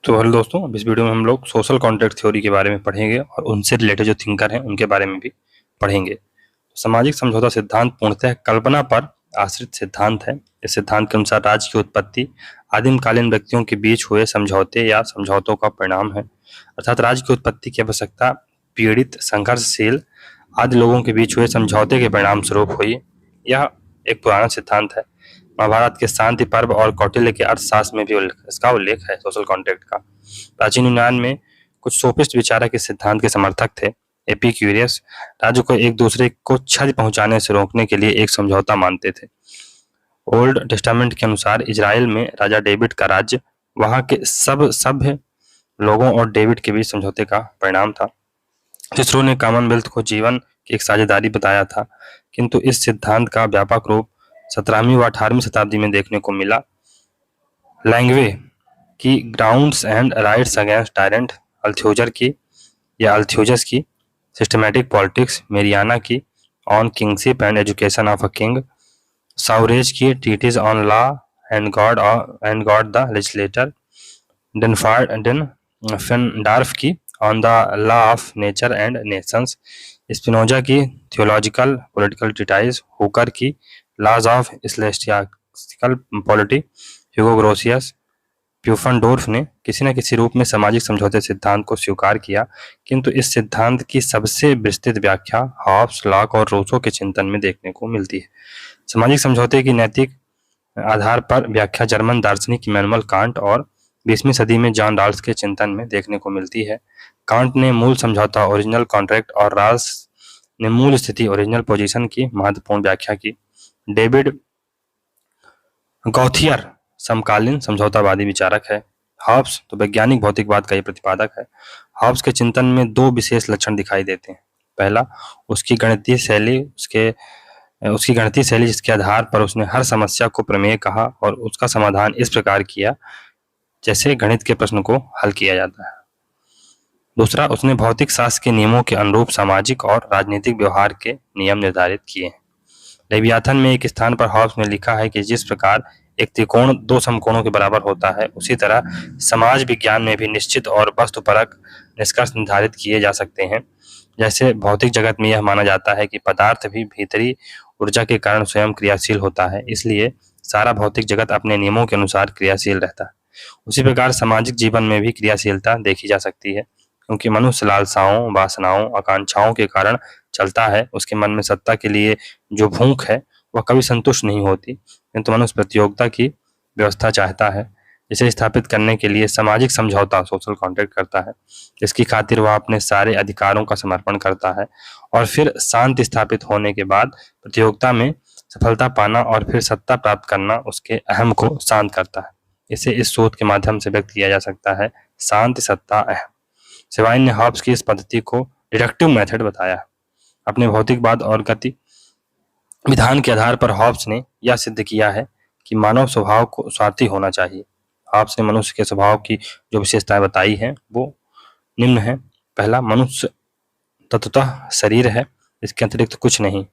तो हेलो दोस्तों, अब इस वीडियो में हम लोग सोशल कॉन्ट्रैक्ट थ्योरी के बारे में पढ़ेंगे और उनसे रिलेटेड जो थिंकर हैं उनके बारे में भी पढ़ेंगे। सामाजिक समझौता सिद्धांत पूर्णतः कल्पना पर आश्रित सिद्धांत है। इस सिद्धांत के अनुसार राज्य की उत्पत्ति आदिमकालीन व्यक्तियों के बीच हुए समझौते या समझौतों का परिणाम है। अर्थात राज्य की उत्पत्ति की आवश्यकता पीड़ित, संघर्षशील आदि लोगों के बीच हुए समझौते के परिणाम स्वरूप हुई। यह एक पुराना सिद्धांत है। महाभारत के शांति पर्व और कौटिल्य के अर्थशास्त्र में भी इसका उल्लेख है सोशल कॉन्ट्रैक्ट का। प्राचीन यूनान में कुछ सोफिस्ट विचारक इस सिद्धांत के समर्थक थे। एपिक्यूरियस राज्य को एक दूसरे को क्षति पहुंचाने से रोकने के लिए एक समझौता मानते थे। ओल्ड टेस्टामेंट के अनुसार इजराइल में राजा डेविड का राज्य वहां के सब सभ्य लोगों और डेविड के बीच समझौते का परिणाम था। सिसरो ने कॉमनवेल्थ को जीवन की एक साझेदारी बताया था, किंतु इस सिद्धांत का व्यापक रूप 17वीं व 18वीं शताब्दी में देखने को मिला। लैंग्वे की grounds and rights against tyrant, Althusius की या अल्थ्यूजस की सिस्टमैटिक पॉलिटिक्स, मेरियाना की on kingship and education of a king, Suarez की treatise on law and God the legislator, Pufendorf की on the law of nature and nations, Spinoza की theological political treatise, Hooker की laws of ecclesiastical polity, Hugo Grotius, Pufendorf ने किसी न किसी रूप में सामाजिक समझौते सिद्धांत को स्वीकार किया, किंतु इस सिद्धांत की सबसे विस्तृत व्याख्या हॉब्स, लॉक और रूसो के चिंतन में देखने को मिलती है। सामाजिक समझौते की नैतिक आधार पर व्याख्या जर्मन दार्शनिक इमैनुअल कांट और 20वीं सदी में जॉन रॉल्स के चिंतन में देखने को मिलती है। कांट ने मूल समझौता ओरिजिनल कॉन्ट्रैक्ट और रॉल्स ने मूल स्थिति ओरिजिनल पोजीशन की महत्वपूर्ण व्याख्या की। डेविड गॉथियर समकालीन समझौतावादी विचारक है। हॉब्स तो वैज्ञानिक भौतिकवाद का ये प्रतिपादक है। हॉब्स के चिंतन में दो विशेष लक्षण दिखाई देते हैं। पहला, उसकी गणितीय शैली जिसके आधार पर उसने हर समस्या को प्रमेय कहा और उसका समाधान इस प्रकार किया जैसे गणित के प्रश्न को हल किया जाता है। दूसरा, उसने भौतिक शास्त्र के नियमों के अनुरूप सामाजिक और राजनीतिक व्यवहार के नियम निर्धारित किए हैं। लेवियाथन में एक स्थान पर हॉब्स ने लिखा है कि जिस प्रकार एक त्रिकोण दो समकोणों के बराबर होता है, उसी तरह समाज विज्ञान में भी निश्चित और वस्तुपरक निष्कर्ष निर्धारित किए जा सकते हैं। जैसे भौतिक जगत में यह माना जाता है कि पदार्थ भी भीतरी ऊर्जा के कारण स्वयं क्रियाशील होता है, इसलिए सारा भौतिक जगत अपने नियमों के अनुसार क्रियाशील रहता है। उसी प्रकार सामाजिक जीवन में भी क्रियाशीलता देखी जा सकती है, क्योंकि मनुष्य लालसाओं, वासनाओं, आकांक्षाओं के कारण चलता है। उसके मन में सत्ता के लिए जो भूख है वह कभी संतुष्ट नहीं होती, किंतु मनुष्य प्रतियोगिता की व्यवस्था चाहता है, जिसे स्थापित करने के लिए सामाजिक समझौता सोशल कॉन्ट्रैक्ट करता है, जिसकी खातिर वह अपने सारे अधिकारों का समर्पण करता है और फिर शांति स्थापित होने के बाद प्रतियोगिता में सफलता पाना और फिर सत्ता प्राप्त करना उसके अहम को शांत करता है। इसे इस शोध के माध्यम से व्यक्त किया जा सकता है, शांति, सत्ता, अहम। सेवाइन ने हॉब्स की इस पद्धति को डिडक्टिव मेथड बताया। अपने भौतिकवाद और गति विधान के आधार पर हॉब्स ने यह सिद्ध किया है कि मानव स्वभाव को स्वार्थी होना चाहिए। हॉब्स ने मनुष्य के स्वभाव की जो विशेषताएं बताई हैं वो निम्न है। पहला, मनुष्य तत्वतः शरीर है, इसके अतिरिक्त कुछ नहीं।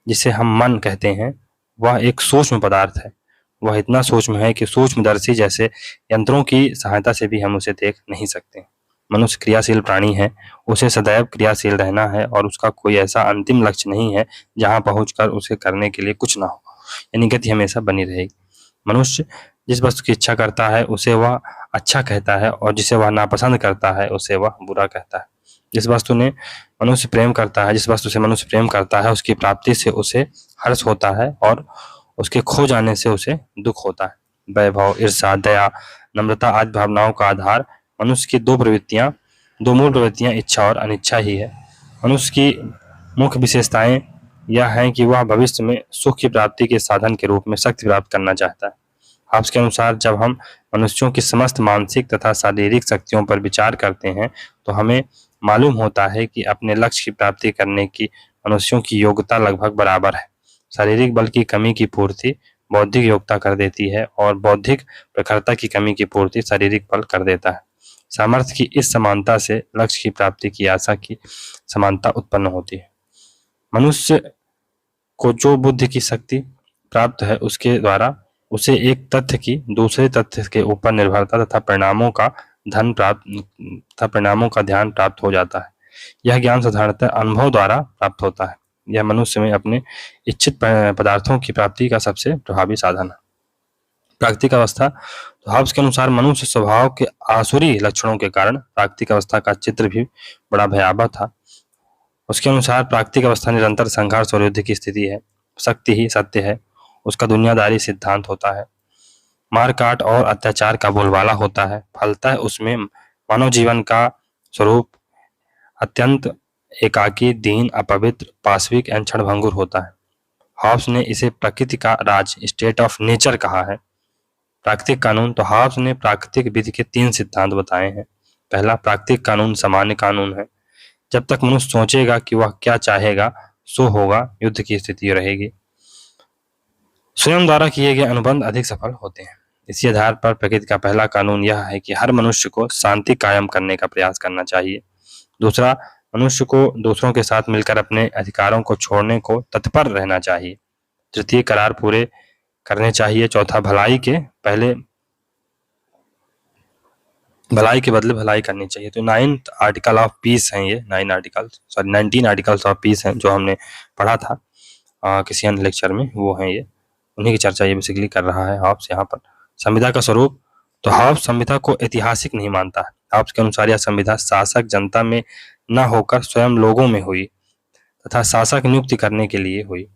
जिसे हम मन कहते हैं वह एक सूक्ष्म पदार्थ है। वह इतना सूक्ष्म है कि सूक्ष्मदर्शी जैसे यंत्रों की सहायता से भी हम उसे देख नहीं सकते। मनुष्य क्रियाशील प्राणी है, उसे सदैव क्रियाशील रहना है और उसका कोई ऐसा अंतिम लक्ष्य नहीं है जहां पहुंचकर उसे करने के लिए कुछ ना हो, यानी गति हमेशा बनी रहेगी। मनुष्य जिस वस्तु की इच्छा करता है उसे वह अच्छा कहता है और जिसे वह नापसंद करता है उसे वह बुरा कहता है। जिस वस्तु से मनुष्य प्रेम करता है उसकी प्राप्ति से उसे हर्ष होता है और उसके खो जाने से उसे दुख होता है। वैभव, ईर्ष्या, दया, नम्रता आदि भावनाओं का आधार मनुष्य की दो मूल प्रवृत्तियां इच्छा और अनिच्छा ही है। मनुष्य की मुख्य विशेषताएं यह हैं कि वह भविष्य में सुख की प्राप्ति के साधन के रूप में शक्ति प्राप्त करना चाहता है। हॉब्स के अनुसार जब हम मनुष्यों की समस्त मानसिक तथा शारीरिक शक्तियों पर विचार करते हैं तो हमें मालूम होता है कि अपने लक्ष्य की प्राप्ति करने की मनुष्यों की योग्यता लगभग बराबर है। शारीरिक बल की कमी की पूर्ति बौद्धिक योग्यता कर देती है और बौद्धिक प्रखरता की कमी की पूर्ति शारीरिक बल कर देता है। सामर्थ्य की इस समानता से लक्ष्य की प्राप्ति की आशा की समानता उत्पन्न होती है। मनुष्य को जो बुद्धि की शक्ति प्राप्त है उसके द्वारा उसे एक तथ्य की दूसरे तथ्य के ऊपर निर्भरता तथा परिणामों का धन प्राप्त तथा परिणामों का ध्यान प्राप्त हो जाता है। यह ज्ञान साधारणतः अनुभव द्वारा प्राप्त होता है। यह मनुष्य में अपने इच्छित पदार्थों की प्राप्ति का सबसे प्रभावी साधन है। प्राकृतिक अवस्था, तो हॉब्स के अनुसार मनुष्य स्वभाव के आसुरी लक्षणों के कारण प्राकृतिक अवस्था का चित्र भी बड़ा भयावह था। उसके अनुसार प्राकृतिक अवस्था निरंतर संघर्ष और युद्ध की स्थिति है। शक्ति ही सत्य है, उसका दुनियादारी सिद्धांत होता है। मारकाट और अत्याचार का बोलबाला होता है। फलतः उसमें मानव जीवन का स्वरूप अत्यंत एकाकी, दीन, अपवित्र, पाशविक एवं क्षणभंगुर होता है। हॉब्स ने इसे प्रकृति का राज, स्टेट ऑफ नेचर कहा है। प्राकृतिक कानून, तो हॉब्स ने प्राकृतिक विधि के 3 सिद्धांत बताए हैं। पहला, प्राकृतिक कानून सामान्य कानून है। जब तक मनुष्य सोचेगा कि वह क्या चाहेगा सो होगा, युद्ध की स्थिति रहेगी। स्वयं द्वारा किए गए अनुबंध अधिक सफल होते हैं। इसी आधार पर प्रकृति का पहला कानून यह है कि हर मनुष्य को शांति कायम करने का प्रयास करना चाहिए। दूसरा, मनुष्य को दूसरों के साथ मिलकर अपने अधिकारों को छोड़ने को तत्पर रहना चाहिए। तृतीय, करार पूरे करने चाहिए। चौथा, भलाई के बदले भलाई करनी चाहिए। तो 9th आर्टिकल ऑफ पीस हैं ये, 19 आर्टिकल्स ऑफ पीस हैं जो हमने पढ़ा था किसी अन्य लेक्चर में, वो हैं ये, उन्हीं की चर्चा ये बेसिकली कर रहा है हॉब्स यहाँ पर। संविधा का स्वरूप, तो हॉब्स संविधा को ऐतिहासिक नहीं मानता है। हॉब्स के अनुसार यह संविधा शासक जनता में न होकर स्वयं लोगों में हुई तथा शासक नियुक्ति करने के लिए हुई।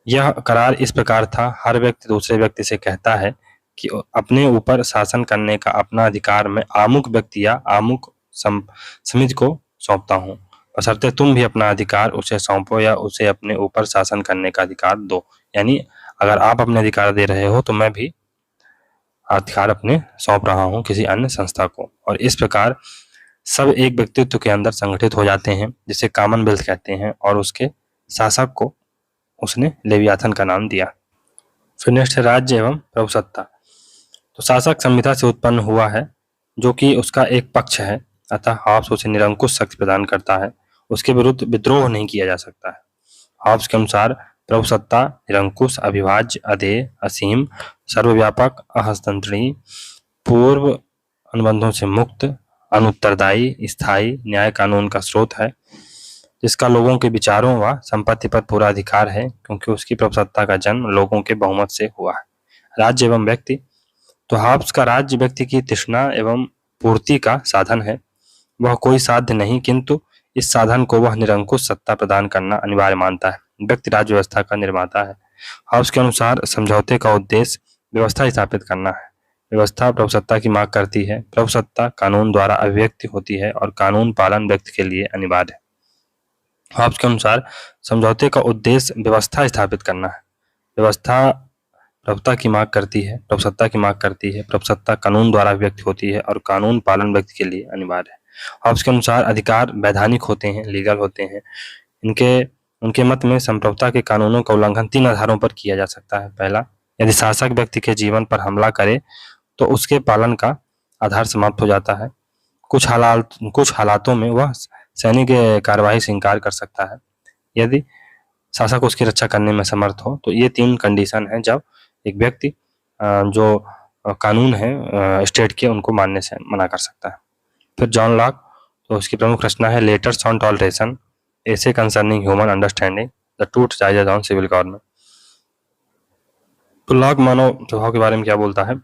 यह करार इस प्रकार था, हर व्यक्ति दूसरे व्यक्ति से कहता है कि अपने ऊपर शासन करने का अपना अधिकार मैं आमुक व्यक्ति या आमुक समिति को सौंपता हूँ, बशर्ते तुम भी अपना अधिकार उसे सौंपो या उसे अपने ऊपर शासन करने का अधिकार दो। यानी अगर आप अपने अधिकार दे रहे हो तो मैं भी अधिकार अपने सौंप रहा हूँ किसी अन्य संस्था को। और इस प्रकार सब एक व्यक्तित्व के अंदर संगठित हो जाते हैं, जिसे कॉमनवेल्थ कहते हैं, और उसके शासक को उसने लेवियाथन का नाम दिया। फिर नेक्स्ट है राज्य एवं प्रभुसत्ता। तो शासक संविधा से उत्पन्न हुआ है, जो कि उसका एक पक्ष है, अतः हॉब्स उसे निरंकुश शक्ति प्रदान करता है। उसके विरुद्ध विद्रोह नहीं किया जा सकता है। हॉब्स के अनुसार प्रभुसत्ता निरंकुश, अविभाज्य, अधेय, असीम, सर्वव्यापक, अहस्तांतरणीय, पूर्व अनुबंधों से मुक्त, अनुत्तरदायी, स्थायी, न्याय कानून का स्रोत है, जिसका लोगों के विचारों व संपत्ति पर पूरा अधिकार है, क्योंकि उसकी प्रभुसत्ता का जन्म लोगों के बहुमत से हुआ है। राज्य एवं व्यक्ति, तो हॉब्स का राज्य व्यक्ति की तृष्णा एवं पूर्ति का साधन है। वह कोई साध्य नहीं, किंतु इस साधन को वह निरंकुश सत्ता प्रदान करना अनिवार्य मानता है। व्यक्ति राज्य व्यवस्था का निर्माता है। हॉब्स के अनुसार समझौते का उद्देश्य व्यवस्था स्थापित करना है। व्यवस्था प्रभुसत्ता की मांग करती है। प्रभुसत्ता कानून द्वारा अभिव्यक्ति होती है और कानून पालन व्यक्ति के लिए अनिवार्य है। हॉब्स के अनुसार समझौते का उद्देश्य व्यवस्था स्थापित करना है। व्यवस्था प्रभुता की मांग करती है, प्रभुसत्ता की मांग करती है। प्रभुसत्ता कानून द्वारा व्यक्त होती है और कानून पालन व्यक्ति के लिए अनिवार्य है। हॉब्स के अनुसार अधिकार वैधानिक होते हैं, लीगल होते हैं। उनके मत में संप्रभुता के कानूनों का उल्लंघन 3 आधारों पर किया जा सकता है। पहला, यदि शासक व्यक्ति के जीवन पर हमला करे तो उसके पालन का आधार समाप्त हो जाता है। कुछ हालातों में वह सैनिक कार्यवाही से इनकार कर सकता है, यदि शासक उसकी रक्षा करने में समर्थ हो। तो ये 3 कंडीशन है जब एक व्यक्ति जो कानून है स्टेट के, उनको मानने से मना कर सकता है। फिर जॉन लॉक, तो उसकी प्रमुख रचना है letters on toleration, essay concerning human understanding, the two charges on civil government. तो लॉक मानव स्वभाव के बारे में क्या बोलता है?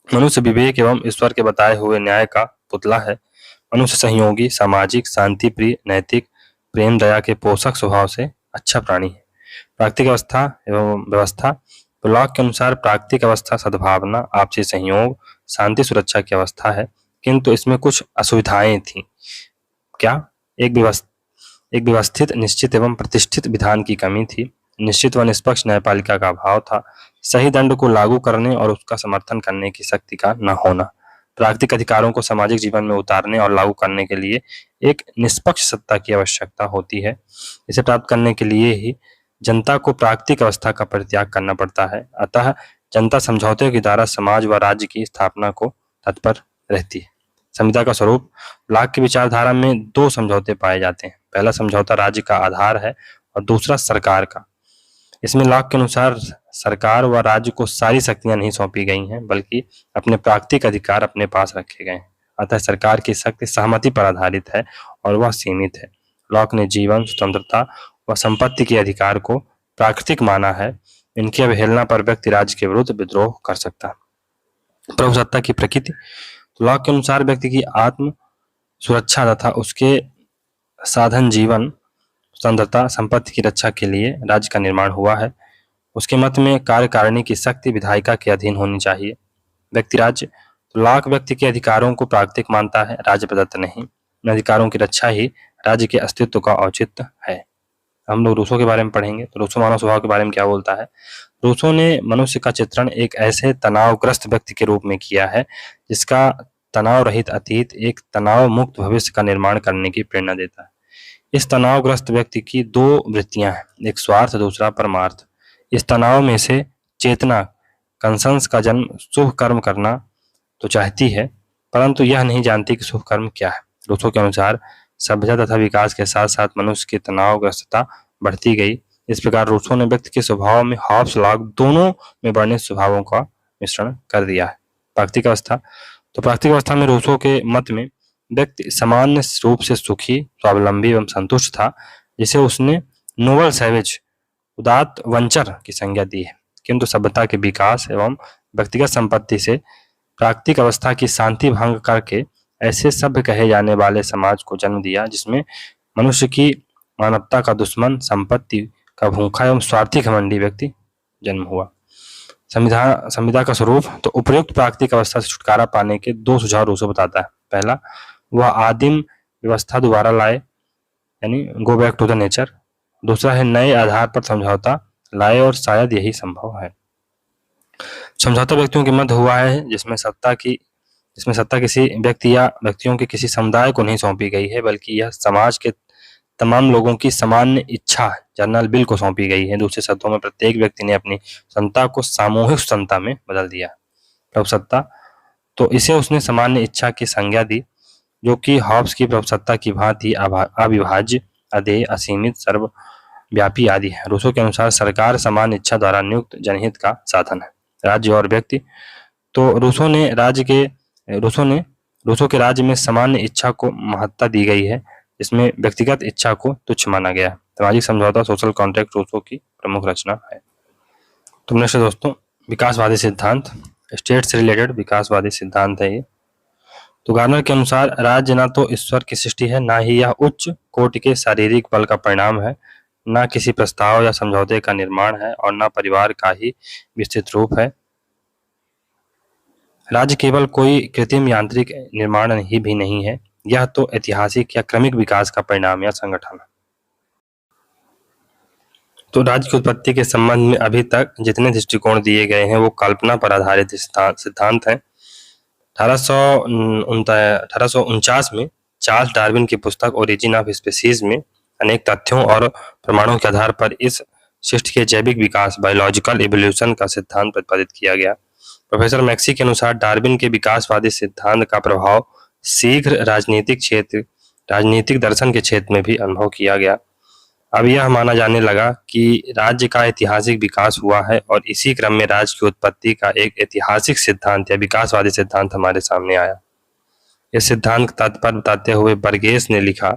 मनुष्य विवेक एवं ईश्वर के बताए हुए न्याय का पुतला है। मनुष्य सहयोगी, सामाजिक, शांति प्रिय, नैतिक, प्रेम, दया के पोषक स्वभाव से अच्छा प्राणी है। प्राकृतिक अवस्था एवं व्यवस्था, तो लॉक के अनुसार प्राकृतिक अवस्था सद्भावना, आपसी सहयोग, शांति, सुरक्षा की अवस्था है, किंतु इसमें कुछ असुविधाएं थी। क्या? एक व्यवस्थित, निश्चित एवं प्रतिष्ठित विधान की कमी थी। निश्चित व निष्पक्ष न्यायपालिका का अभाव था। सही दंड को लागू करने और उसका समर्थन करने की शक्ति का न होना। प्राकृतिक अधिकारों को सामाजिक जीवन में उतारने और लागू करने के लिए एक निष्पक्ष सत्ता की आवश्यकता होती है। इसे प्राप्त करने के लिए ही जनता को प्राकृतिक अवस्था का परित्याग करना पड़ता है। अतः जनता समझौते के द्वारा समाज व राज्य की स्थापना को तत्पर रहती है। संविधा का स्वरूप, लॉक की विचारधारा में 2 समझौते पाए जाते हैं। पहला समझौता राज्य का आधार है और दूसरा सरकार का। इसमें लॉक के अनुसार सरकार व राज्य को सारी शक्तियां नहीं सौंपी गई हैं, बल्कि अपने प्राकृतिक अधिकार अपने पास रखे गए हैं। अतः सरकार की शक्ति सहमति पर आधारित है और वह सीमित है। लॉक ने जीवन, स्वतंत्रता व संपत्ति के अधिकार को प्राकृतिक माना है। इनकी अवहेलना पर व्यक्ति राज्य के विरुद्ध विद्रोह कर सकता है। प्रभुसत्ता की प्रकृति। लॉक के अनुसार व्यक्ति की आत्म सुरक्षा तथा उसके साधन जीवन, स्वतंत्रता, संपत्ति की रक्षा के लिए राज्य का निर्माण हुआ है। उसके मत में कार्यकारिणी की शक्ति विधायिका के अधीन होनी चाहिए। व्यक्ति राज्य। तो लॉक व्यक्ति के अधिकारों को प्राकृतिक मानता है, राज्य प्रदत्त नहीं। इन अधिकारों की रक्षा ही राज्य के अस्तित्व का औचित्य है। हम लोग रूसो के बारे में पढ़ेंगे। तो रूसो मानव स्वभाव के बारे में क्या बोलता है? रूसो ने मनुष्य का चित्रण एक ऐसे तनावग्रस्त व्यक्ति के रूप में किया है जिसका तनाव रहित अतीत एक तनाव मुक्त भविष्य का निर्माण करने की प्रेरणा देता है। इस तनावग्रस्त व्यक्ति की दो वृत्तियां हैं, एक स्वार्थ, दूसरा परमार्थ। इस तनाव में से चेतना कंसंस का जन्म शुभ कर्म करना तो चाहती है, परंतु यह नहीं जानती कि शुभ कर्म क्या है। रूसो के अनुसार सभ्यता तथा विकास के साथ साथ मनुष्य की तनावग्रस्तता बढ़ती गई। इस प्रकार रूसो ने व्यक्ति के स्वभाव में हॉब्स लॉक दोनों में वर्णित स्वभावों का मिश्रण कर दिया है। प्राकृतिक अवस्था। तो प्राकृतिक अवस्था में रूसो के मत में व्यक्ति सामान्य रूप से सुखी, स्वावलंबी एवं संतुष्ट था, जिसे उसने नोबल सैवेज, उदात्त वंचर की संज्ञा दी है। किंतु सभ्यता के विकास एवं व्यक्तिगत संपत्ति से प्राकृतिक अवस्था की शांति भंग करके ऐसे सभ्य कहे जाने वाले समाज को जन्म दिया जिसमें मनुष्य की मानवता का दुश्मन, संपत्ति का भूखा एवं स्वार्थी घमंडी व्यक्ति जन्म हुआ। संविदा का स्वरूप। तो उपयुक्त प्राकृतिक अवस्था से छुटकारा पाने के दो सुझाव रूसो बताता है। पहला, वह आदिम व्यवस्था दोबारा लाए, यानी go back to the nature. दूसरा है नए आधार पर समझौता लाए, और शायद यही संभव है। समझौता व्यक्तियों के मध्य हुआ है जिसमें सत्ता किसी व्यक्ति या व्यक्तियों के किसी समुदाय को नहीं सौंपी गई है, बल्कि यह समाज के तमाम लोगों की सामान्य इच्छा, जनरल बिल को सौंपी गई है। दूसरे शब्दों में प्रत्येक व्यक्ति ने अपनी स्वतंत्रता को सामूहिक स्वतंत्रता में बदल दिया। प्रभुसत्ता। तो इसे उसने सामान्य इच्छा की संज्ञा दी, जो कि हॉब्स की प्रभुसत्ता की भांति अविभाज्य, अदेय, असीमित, सर्वव्यापी आदि है। रूसो के अनुसार सरकार सामान्य इच्छा द्वारा नियुक्त जनहित का साधन है। राज्य और व्यक्ति। तो रूसो के राज्य में सामान्य इच्छा को महत्ता दी गई है, जिसमें व्यक्तिगत इच्छा को तुच्छ माना गया है। सामाजिक समझौता, सोशल कॉन्ट्रैक्ट रूसो की प्रमुख रचना है। तो नेक्स्ट दोस्तों, विकासवादी सिद्धांत, स्टेट से रिलेटेड विकासवादी सिद्धांत है ये। तो गार्नर के अनुसार राज्य ना तो ईश्वर की सृष्टि है, ना ही यह उच्च कोटि के शारीरिक बल का परिणाम है, ना किसी प्रस्ताव या समझौते का निर्माण है, और ना परिवार का ही विस्तृत रूप है। राज्य केवल कोई कृत्रिम यांत्रिक निर्माण ही भी नहीं है, यह तो ऐतिहासिक या क्रमिक विकास का परिणाम या संगठन है। तो राज्य की उत्पत्ति के संबंध में अभी तक जितने दृष्टिकोण दिए गए हैं वो कल्पना पर आधारित सिद्धांत हैं। 1849 में चार्ल्स डार्विन की पुस्तक ओरिजिन ऑफ स्पीशीज में अनेक तथ्यों और प्रमाणों के आधार पर इस सृष्टि के जैविक विकास, बायोलॉजिकल इवोल्यूशन का सिद्धांत प्रतिपादित किया गया। प्रोफेसर मैक्सी के अनुसार डार्विन के विकासवादी सिद्धांत का प्रभाव शीघ्र राजनीतिक दर्शन के क्षेत्र में भी अनुभव किया गया। अब यह माना जाने लगा कि राज्य का ऐतिहासिक विकास हुआ है, और इसी क्रम में राज्य की उत्पत्ति का एक ऐतिहासिक सिद्धांत या विकासवादी सिद्धांत हमारे सामने आया। इस सिद्धांत का तात्पर्य बताते हुए बर्गेस ने लिखा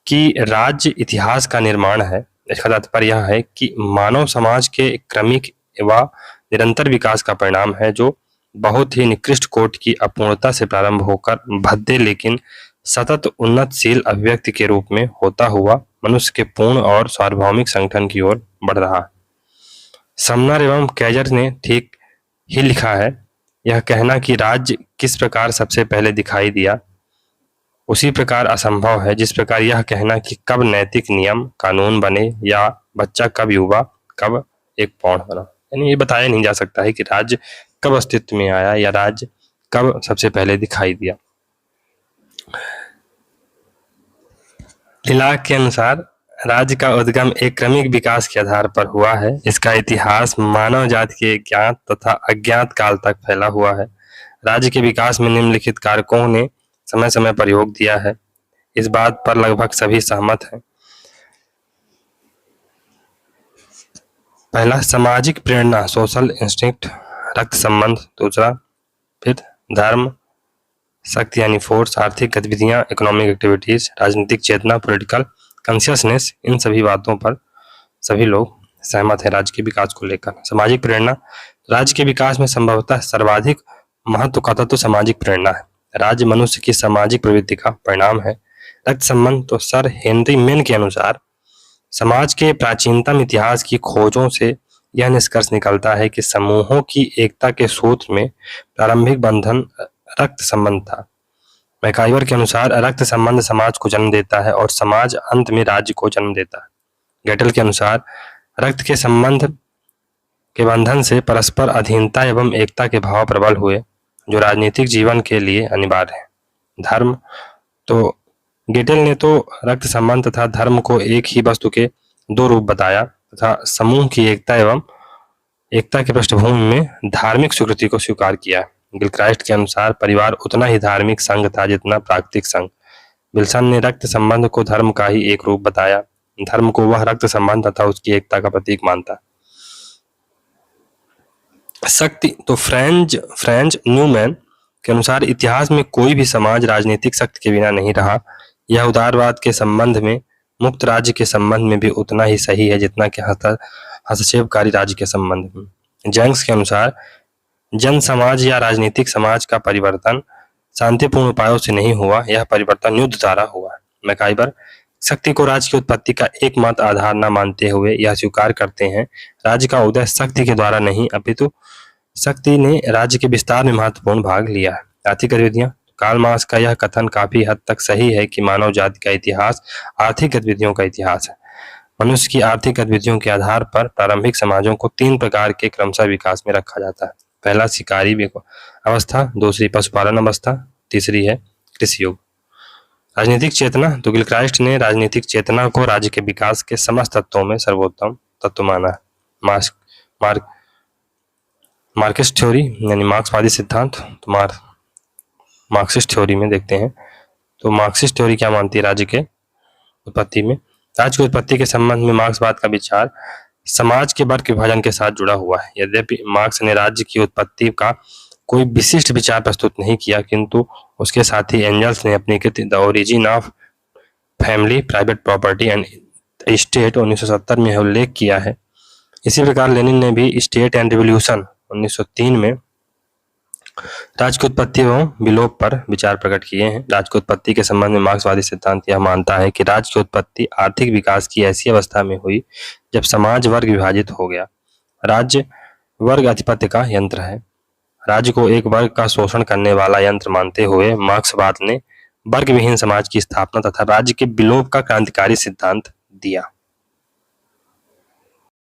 कि राज्य इतिहास का निर्माण है। इसका तात्पर्य यह है कि मानव समाज के क्रमिक व निरंतर विकास का परिणाम है, जो बहुत ही निकृष्ट कोटि की अपूर्णता से प्रारंभ होकर भद्दे लेकिन सतत उन्नतशील अभिव्यक्ति के रूप में होता हुआ मनुष्य के पूर्ण और सार्वभौमिक संगठन की ओर बढ़ रहा है। समनर एवं कैजर ने ठीक ही लिखा है। यह कहना कि राज्य किस प्रकार सबसे पहले दिखाई दिया, उसी प्रकार असंभव है जिस प्रकार यह कहना कि कब नैतिक नियम कानून बने, या बच्चा कब युवा, कब एक पौध बना। यानी ये बताया नहीं जा सकता है कि राज्य कब अस्तित्व में आया या राज्य कब सबसे पहले दिखाई दिया। लिलाक के अनुसार राज्य का उद्गम एक क्रमिक विकास के आधार पर हुआ है। इसका इतिहास मानव जाति के ज्ञात तथा अज्ञात काल तक फैला हुआ है। राज्य के विकास में निम्नलिखित कारकों ने समय समय पर योग दिया है। इस बात पर लगभग सभी सहमत हैं। पहला सामाजिक प्रेरणा, सोशल इंस्टिंक्ट, रक्त संबंध। दूसरा फिर धर्म, शक्ति यानी फोर्स, आर्थिक गतिविधियां, इकोनॉमिक एक्टिविटीज, राजनीतिक चेतना, पॉलिटिकल कॉन्शियसनेस। इन सभी बातों पर सभी लोग सहमत है राज्य के विकास को लेकर। सामाजिक प्रेरणा, राज्य के विकास में संभवतः सर्वाधिक महत्व का तत्व सामाजिक प्रेरणा है। राज्य मनुष्य की सामाजिक प्रवृत्ति का परिणाम है। रक्त संबंध, तो सर हेनरी मेन के अनुसार समाज के प्राचीनतम इतिहास की खोजों से यह निष्कर्ष निकलता है कि समूहों की एकता के सूत्र में प्रारंभिक बंधन रक्त संबंध था। मैकाइवर के अनुसार रक्त संबंध समाज को जन्म देता है और समाज अंत में राज्य को जन्म देता है। गेटल के अनुसार रक्त के संबंध के बंधन से परस्पर अधीनता एवं एकता के भाव प्रबल हुए, जो राजनीतिक जीवन के लिए अनिवार्य है। धर्म, तो गेटेल ने तो रक्त संबंध तथा धर्म को एक ही वस्तु के दो रूप बताया तथा समूह की एकता एवं एकता के पृष्ठभूमि में धार्मिक स्वीकृति को स्वीकार किया। गिलक्राइस्ट के अनुसार परिवार उतना ही धार्मिक संघ था जितना प्राकृतिक संघ। विल्सन ने रक्त संबंध को धर्म का ही एक रूप बताया। धर्म को वह रक्त संबंध तथा उसकी एकता का प्रतीक मानता। शक्ति, तो फ्रेंच न्यूमैन के अनुसार इतिहास में कोई भी समाज राजनीतिक शक्ति के बिना नहीं रहा। यह उदारवाद के संबंध में मुक्त राज्य के संबंध में भी उतना ही सही है जितना कि हस्तक्षेपकारी राज्य के संबंध में। जेंग्स के अनुसार जन समाज या राजनीतिक समाज का परिवर्तन शांतिपूर्ण उपायों से नहीं हुआ, यह परिवर्तन युद्ध द्वारा हुआ। मैकाइवर शक्ति को राज्य की उत्पत्ति का एकमात्र आधार न मानते हुए यह स्वीकार करते हैं राज्य का उदय शक्ति के द्वारा नहीं अपितु शक्ति ने राज्य के विस्तार में महत्वपूर्ण भाग लिया है। आर्थिक गतिविधियां, कार्ल मार्क्स का यह कथन काफी हद तक सही है कि मानव जाति का इतिहास आर्थिक गतिविधियों का इतिहास है। मनुष्य की आर्थिक गतिविधियों के आधार पर प्रारंभिक समाजों को तीन प्रकार के क्रमशः विकास में रखा जाता है। पहला शिकारी अवस्था, दूसरी पशुपालन अवस्था, तीसरी है कृषि युग। राजनीतिक चेतना, तो गिलक्राइस्ट ने राजनीतिक चेतना को राज्य के विकास के समस्त तत्वों में सर्वोत्तम तत्व माना है। मार्क्सिस्ट थ्योरी यानी मार्क्सवादी सिद्धांत, तो मार्क्सिस्ट थ्योरी में देखते हैं तो मार्क्सिस्ट थ्योरी क्या मानती है राज्य के उत्पत्ति में। राज्य की उत्पत्ति के संबंध में मार्क्सवाद का विचार समाज के वर्ग विभाजन के साथ जुड़ा हुआ है। यद्यपि मार्क्स ने राज्य की उत्पत्ति का कोई विशिष्ट विचार प्रस्तुत नहीं किया, किंतु उसके साथी एंजल्स ने अपनी कृति the origin of family, private property and state 1970 में उल्लेख किया है। इसी प्रकार लेनिन ने भी स्टेट एंड रिवॉल्यूशन 1903 में राज्य की उत्पत्ति एवं विलोप पर विचार प्रकट किए हैं। राज्य की उत्पत्ति के संबंध में मार्क्सवादी सिद्धांत यह मानता है कि राज्य की उत्पत्ति आर्थिक विकास की ऐसी अवस्था में हुई जब समाज वर्ग विभाजित हो गया। राज्य वर्ग आधिपत्य का यंत्र है। राज्य को एक वर्ग का शोषण करने वाला यंत्र मानते हुए मार्क्सवाद ने वर्ग विहीन समाज की स्थापना तथा राज्य के विलोप का क्रांतिकारी सिद्धांत दिया।